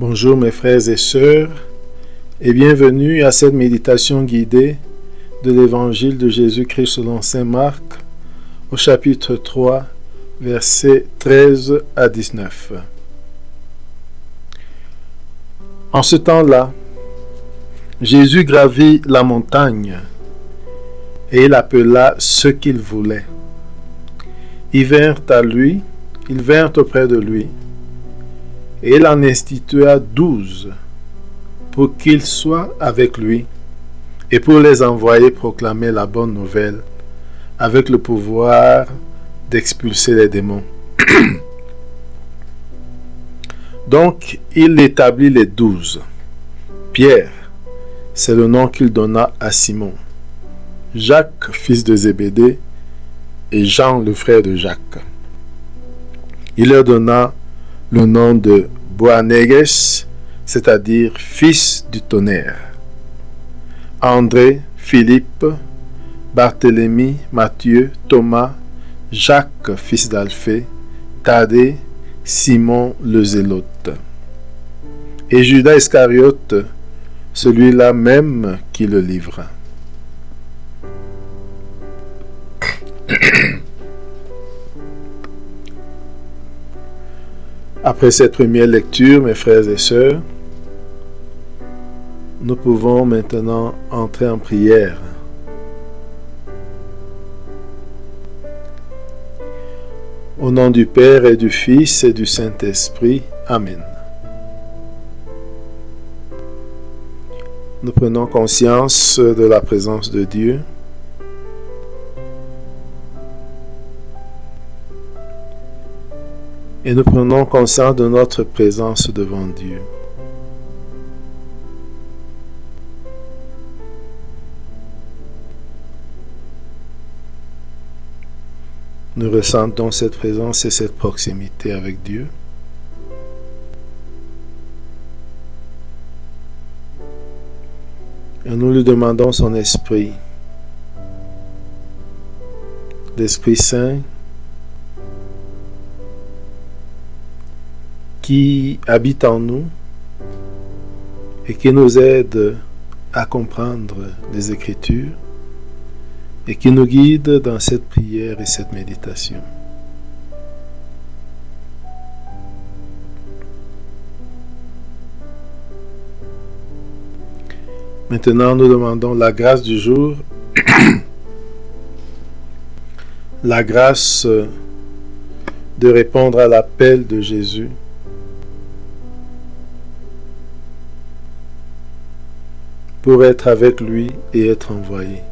Bonjour mes frères et sœurs et bienvenue à cette méditation guidée de l'évangile de Jésus-Christ selon saint Marc au chapitre 3, versets 13 à 19. En ce temps-là, Jésus gravit la montagne et il appela ceux qu'il voulait. Ils vinrent auprès de lui. Et il en institua 12 pour qu'ils soient avec lui et pour les envoyer proclamer la bonne nouvelle avec le pouvoir d'expulser les démons. Donc, il établit les 12. Pierre, c'est le nom qu'il donna à Simon. Jacques, fils de Zébédée, et Jean, le frère de Jacques. Il leur donna le nom de Boanerges, c'est-à-dire fils du tonnerre. André, Philippe, Barthélemy, Matthieu, Thomas, Jacques, fils d'Alphée, Thaddée, Simon le Zélote. Et Judas Iscariote, celui-là même qui le livra. Après cette première lecture, mes frères et sœurs, nous pouvons maintenant entrer en prière. Au nom du Père et du Fils et du Saint-Esprit. Amen. Nous prenons conscience de la présence de Dieu. Et nous prenons conscience de notre présence devant Dieu. Nous ressentons cette présence et cette proximité avec Dieu. Et nous lui demandons son esprit, l'Esprit Saint, qui habite en nous et qui nous aide à comprendre les Écritures et qui nous guide dans cette prière et cette méditation. Maintenant, nous demandons la grâce du jour, la grâce de répondre à l'appel de Jésus, pour être avec lui et être envoyé.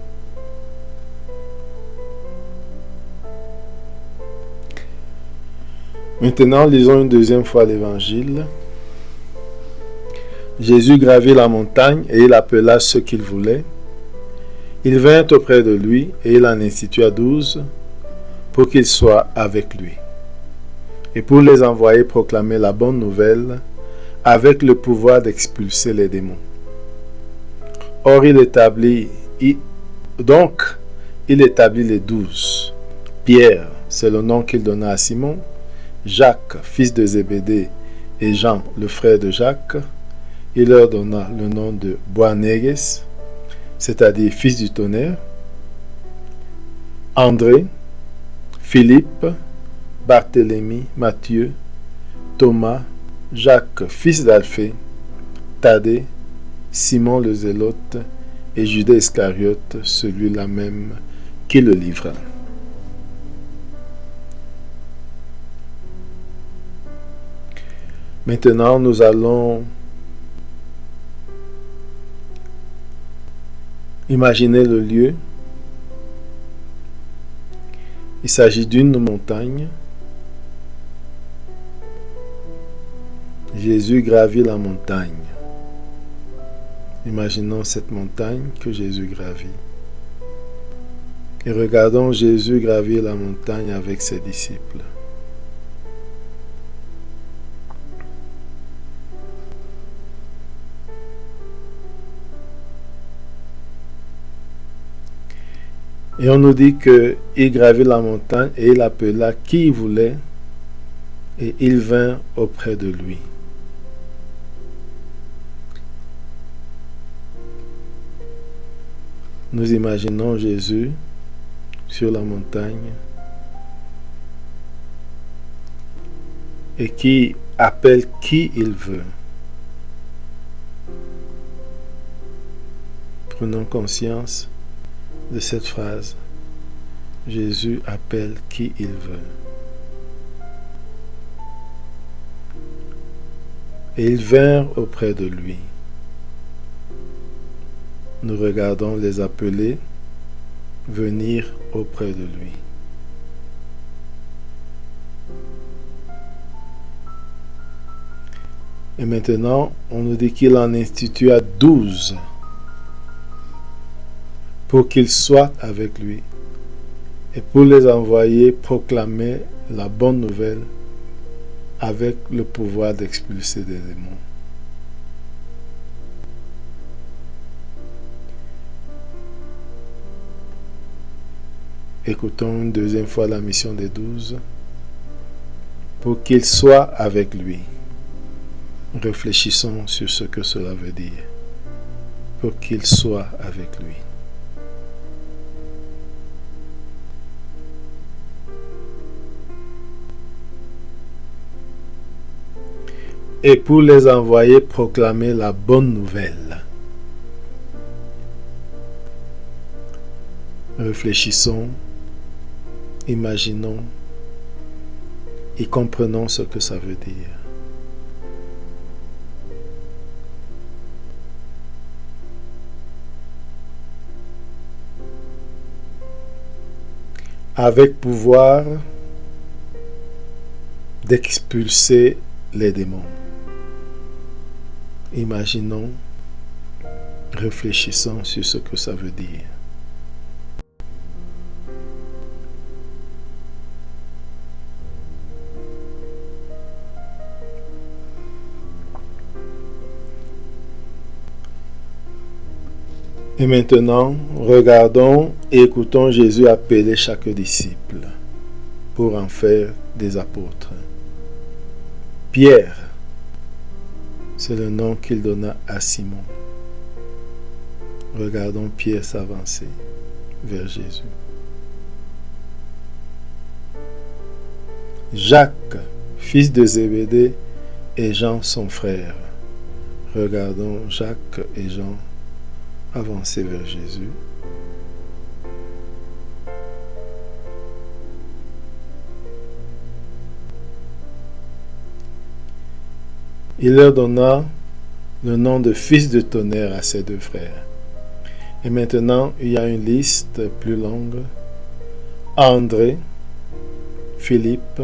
Maintenant, lisons une deuxième fois l'Évangile. Jésus gravit la montagne et il appela ceux qu'il voulait. Ils vinrent auprès de lui et il en institua 12 pour qu'ils soient avec lui et pour les envoyer proclamer la bonne nouvelle avec le pouvoir d'expulser les démons. Or, il établit les 12. Pierre, c'est le nom qu'il donna à Simon. Jacques, fils de Zébédée, et Jean, le frère de Jacques. Il leur donna le nom de Boanerges, c'est-à-dire fils du tonnerre. André, Philippe, Barthélemy, Matthieu, Thomas, Jacques, fils d'Alphée, Thaddée, Simon le Zélote et Judas Iscariote, celui-là même qui le livra. Maintenant, nous allons imaginer le lieu. Il s'agit d'une montagne. Jésus gravit la montagne. Imaginons cette montagne que Jésus gravit. Et regardons Jésus gravir la montagne avec ses disciples. Et on nous dit qu'il gravit la montagne et il appela qui il voulait et il vint auprès de lui. Nous imaginons Jésus sur la montagne et qui appelle qui il veut. Prenons conscience de cette phrase. Jésus appelle qui il veut. Et ils vinrent auprès de lui. Nous regardons les appelés venir auprès de lui. Et maintenant, on nous dit qu'il en institua 12 pour qu'ils soient avec lui et pour les envoyer proclamer la bonne nouvelle avec le pouvoir d'expulser des démons. Écoutons une deuxième fois la mission des 12 pour qu'ils soient avec lui. Réfléchissons sur ce que cela veut dire. Pour qu'ils soient avec lui. Et pour les envoyer proclamer la bonne nouvelle. Réfléchissons, imaginons et comprenons ce que ça veut dire. Avec pouvoir d'expulser les démons. Imaginons, réfléchissons sur ce que ça veut dire. Et maintenant, regardons et écoutons Jésus appeler chaque disciple pour en faire des apôtres. Pierre, c'est le nom qu'il donna à Simon. Regardons Pierre s'avancer vers Jésus. Jacques, fils de Zébédée, et Jean son frère. Regardons Jacques et Jean avancer vers Jésus. Il leur donna le nom de fils de tonnerre à ses deux frères. Et maintenant, il y a une liste plus longue. André, Philippe,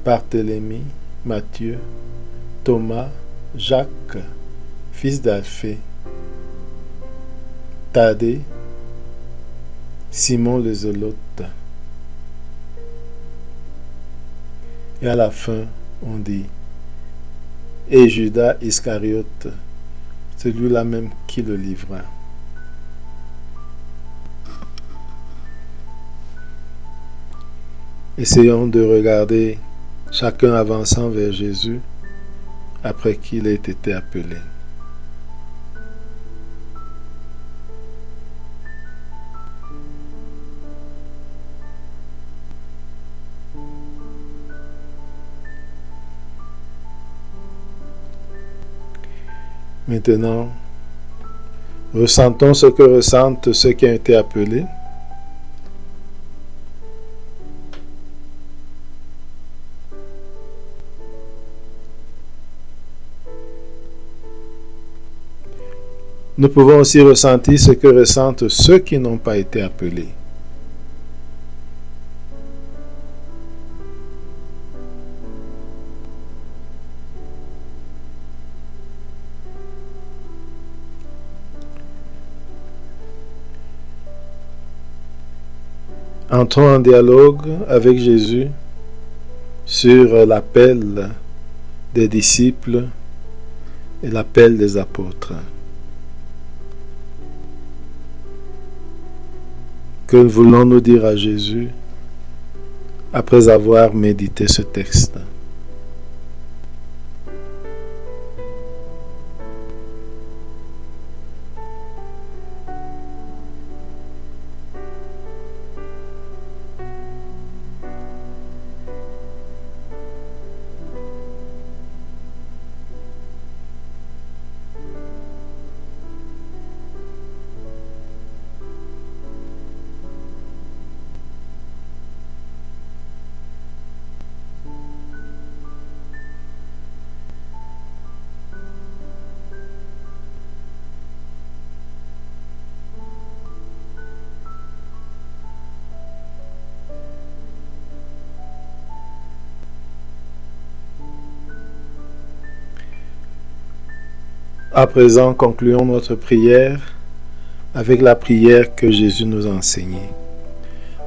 Barthélemy, Matthieu, Thomas, Jacques, fils d'Alphée, Thaddée, Simon le Zélote. Et à la fin, on dit, et Judas Iscariote, celui-là même qui le livra. Essayons de regarder chacun avançant vers Jésus après qu'il ait été appelé. Maintenant, ressentons ce que ressentent ceux qui ont été appelés. Nous pouvons aussi ressentir ce que ressentent ceux qui n'ont pas été appelés. Entrons en dialogue avec Jésus sur l'appel des disciples et l'appel des apôtres. Que voulons-nous dire à Jésus après avoir médité ce texte? À présent, concluons notre prière avec la prière que Jésus nous a enseignée.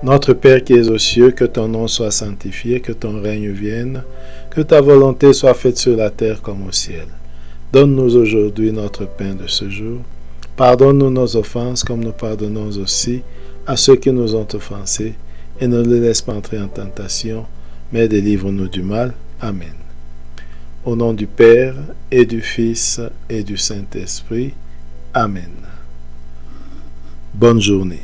Notre Père qui es aux cieux, que ton nom soit sanctifié, que ton règne vienne, que ta volonté soit faite sur la terre comme au ciel. Donne-nous aujourd'hui notre pain de ce jour. Pardonne-nous nos offenses comme nous pardonnons aussi à ceux qui nous ont offensés, et ne les laisse pas entrer en tentation, mais délivre-nous du mal. Amen. Au nom du Père, et du Fils, et du Saint-Esprit. Amen. Bonne journée.